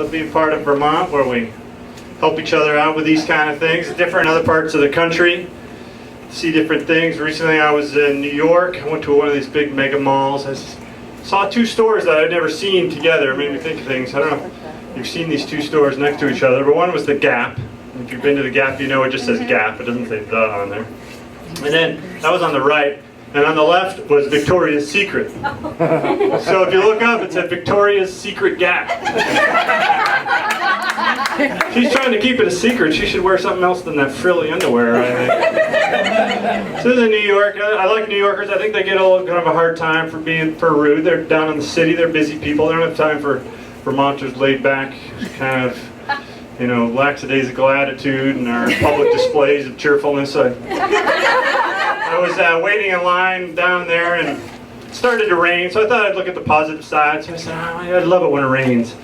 Love being part of Vermont, where we help each other out with these kind of things. Different in other parts of the country. See different things. Recently I was in New York. I went to one of these big mega malls. I saw two stores that I'd never seen together. It made me think of things. I don't know if you've seen these two stores next to each other, but one was the Gap. If you've been to the Gap, you know it just says Gap. It doesn't say the on there. And then that was on the right. And on the left was Victoria's Secret. So if you look up, it said Victoria's Secret Gap. She's trying to keep it a secret. She should wear something else than that frilly underwear, I think. So this is in New York. I like New Yorkers. I think they get a little kind of a hard time for being rude. They're down in the city. They're busy people. They don't have time for Vermonters laid back, kind of, you know, lackadaisical attitude and our public displays of cheerfulness. I was waiting in line down there, and it started to rain, so I thought I'd look at the positive side. So I said, oh, I'd love it when it rains.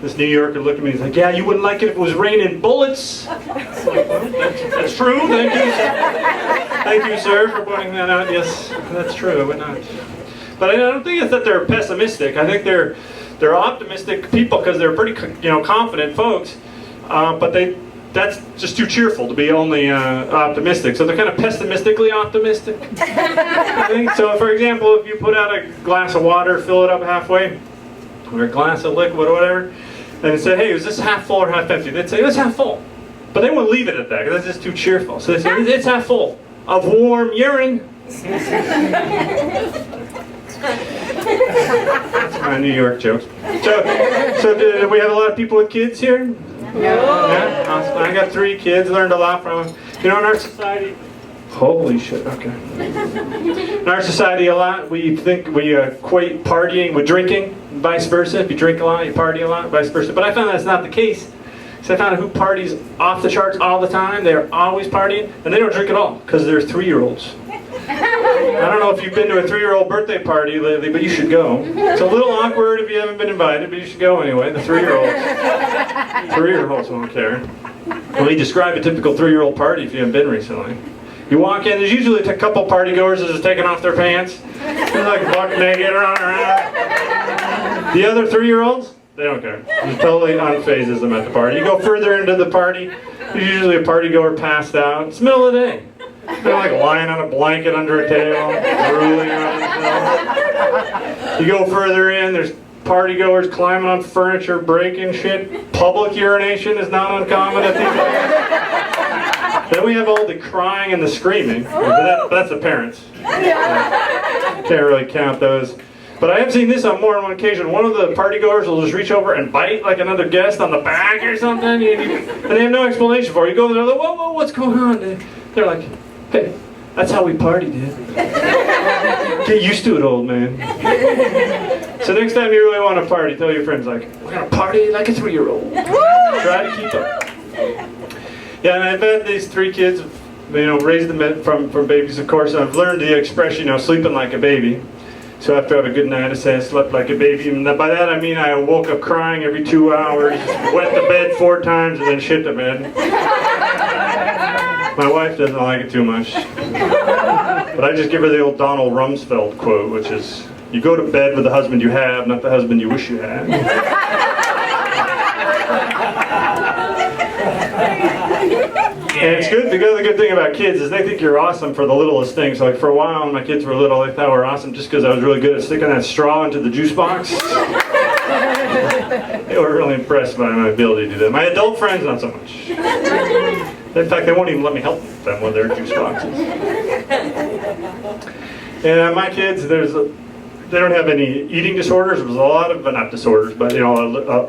This New Yorker looked at me and was like, yeah, you wouldn't like it if it was raining bullets? Like, well, that's true, thank you. Thank you, sir, for pointing that out. Yes, that's true, I would not. But I don't think it's that they're pessimistic. I think they're optimistic people because they're pretty, you know, confident folks. But that's just too cheerful to be only optimistic. So they're kind of pessimistically optimistic, I think. So for example, if you put out a glass of water, fill it up halfway, or a glass of liquid or whatever, and it said, hey, is this half full or half empty? They'd say, it's half full. But they wouldn't leave it at that, because that's just too cheerful. So they say, it's half full of warm urine. That's my New York jokes. So do we have a lot of people with kids here? No. Yeah? Awesome. I got 3 kids, learned a lot from them. You know, in our society, holy shit, okay. In our society a lot, we equate partying with drinking, and vice versa. If you drink a lot, you party a lot, vice versa. But I found that's not the case. So I found out who parties off the charts all the time. They're always partying, and they don't drink at all, because they're 3-year-olds. I don't know if you've been to a 3-year-old birthday party lately, but you should go. It's a little awkward if you haven't been invited, but you should go anyway. The 3-year-olds won't care. Let me describe a typical 3-year-old party if you haven't been recently. You walk in, there's usually a couple party goers that are just taking off their pants. They're like buck naked, running around. The other 3-year-olds, they don't care. It totally unfazes them at the party. You go further into the party, there's usually a party goer passed out. It's the middle of the day. They're like lying on a blanket under a table, drooling on themselves. You go further in, there's party goers climbing on furniture, breaking shit. Public urination is not uncommon at these events. Then we have all the crying and the screaming. That's the parents. Can't really count those. But I have seen this on more than one occasion. One of the party goers will just reach over and bite like another guest on the back or something, and they have no explanation for it. You go there, like, whoa, what's going on? They're like, hey, that's how we party, dude. Get used to it, old man. So next time you really want to party, tell your friends, like, we're going to party like a 3-year-old. Try to keep up. Yeah, and I've had these 3 kids, you know, raised them from babies, of course, and I've learned the expression, you know, sleeping like a baby. So after I have a good night, I say I slept like a baby. And by that I mean I woke up crying every 2 hours, wet the bed 4 times, and then shit the bed. My wife doesn't like it too much. But I just give her the old Donald Rumsfeld quote, which is, you go to bed with the husband you have, not the husband you wish you had. And it's good, because the good thing about kids is they think you're awesome for the littlest things. Like for a while when my kids were little, they thought we were awesome just because I was really good at sticking that straw into the juice box. They were really impressed by my ability to do that. My adult friends, not so much. In fact, they won't even let me help them with their juice boxes. And my kids, they don't have any eating disorders. There's a lot of, not disorders, but you know,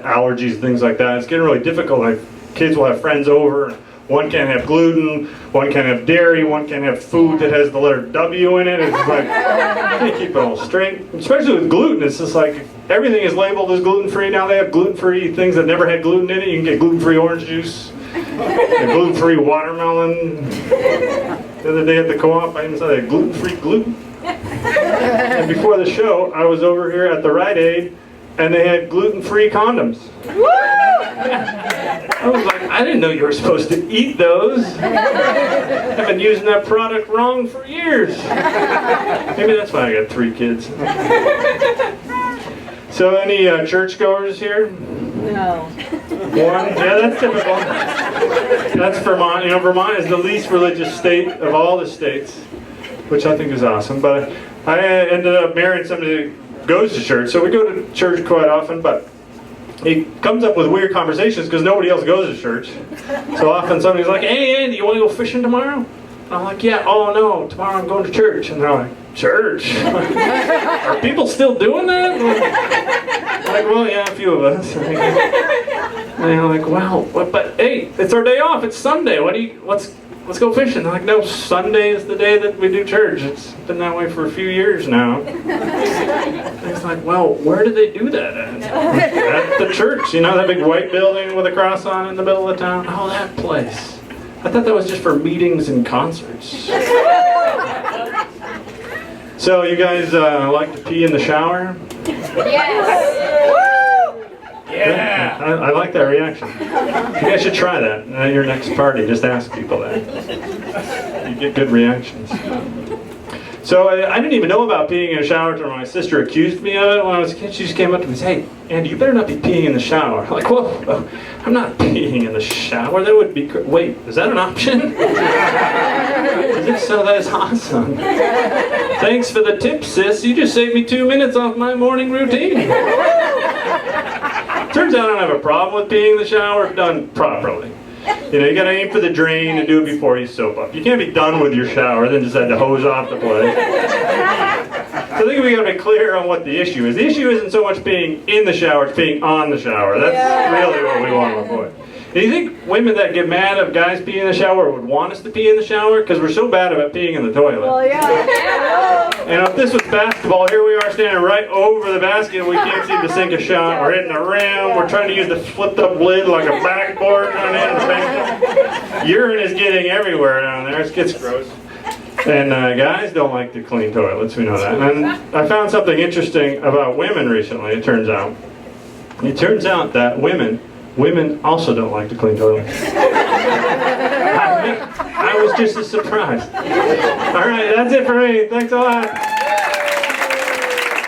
allergies, things like that. It's getting really difficult. Like kids will have friends over. One can't have gluten, one can't have dairy, one can't have food that has the letter W in it. It's like, you can't keep it all straight. Especially with gluten, it's just like, everything is labeled as gluten-free. Now they have gluten-free things that never had gluten in it. You can get gluten-free orange juice, and gluten-free watermelon. The other day at the co-op, I even saw they had gluten-free gluten. And before the show, I was over here at the Rite Aid, and they had gluten-free condoms. I was like, I didn't know you were supposed to eat those. I've been using that product wrong for years. Maybe that's why I got 3 kids. So any churchgoers here? No. One, yeah, that's typical. That's Vermont. You know, Vermont is the least religious state of all the states, which I think is awesome. But I ended up marrying somebody who goes to church, so we go to church quite often, but he comes up with weird conversations because nobody else goes to church. So often somebody's like, "Hey, Andy, you want to go fishing tomorrow?" And I'm like, "Yeah, oh no, tomorrow I'm going to church." And they're like, "Church? Are people still doing that?" I'm like, "Well, yeah, a few of us." And they're like, "Wow, but hey, it's our day off. It's Sunday. Let's go fishing." They're like, "No, Sunday is the day that we do church. It's been that way for a few years now." And it's like, "Well, where do they do that at?" "At the church, you know, that big white building with a cross on it in the middle of town." "Oh, that place. I thought that was just for meetings and concerts." So you guys like to pee in the shower? Yes. Yeah, I like that reaction. You guys should try that at your next party. Just ask people that. You get good reactions. So I didn't even know about peeing in a shower until my sister accused me of it when I was a kid. She just came up to me and said, "Hey, Andy, you better not be peeing in the shower." I'm like, "Whoa, I'm not peeing in the shower. That would be wait, is that an option?" If so, that is awesome. "Thanks for the tip, sis. You just saved me 2 minutes off my morning routine." Turns out I don't have a problem with peeing in the shower if done properly. You know, you gotta aim for the drain and do it before you soap up. You can't be done with your shower, then just had to hose off the place. So I think we gotta be clear on what the issue is. The issue isn't so much being in the shower, it's being on the shower. That's really what we want to avoid. Do you think women that get mad if guys pee in the shower would want us to pee in the shower? Because we're so bad about peeing in the toilet. Well, yeah. And if this was basketball, here we are standing right over the basket and we can't seem to sink a shot. We're hitting the rim. We're trying to use the flipped up lid like a backboard on it. Urine is getting everywhere down there. It gets gross. And guys don't like to clean toilets, we know that. And I found something interesting about women recently, it turns out. It turns out that women also don't like to clean toilets. I was just as surprised. All right, that's it for me. Thanks a lot.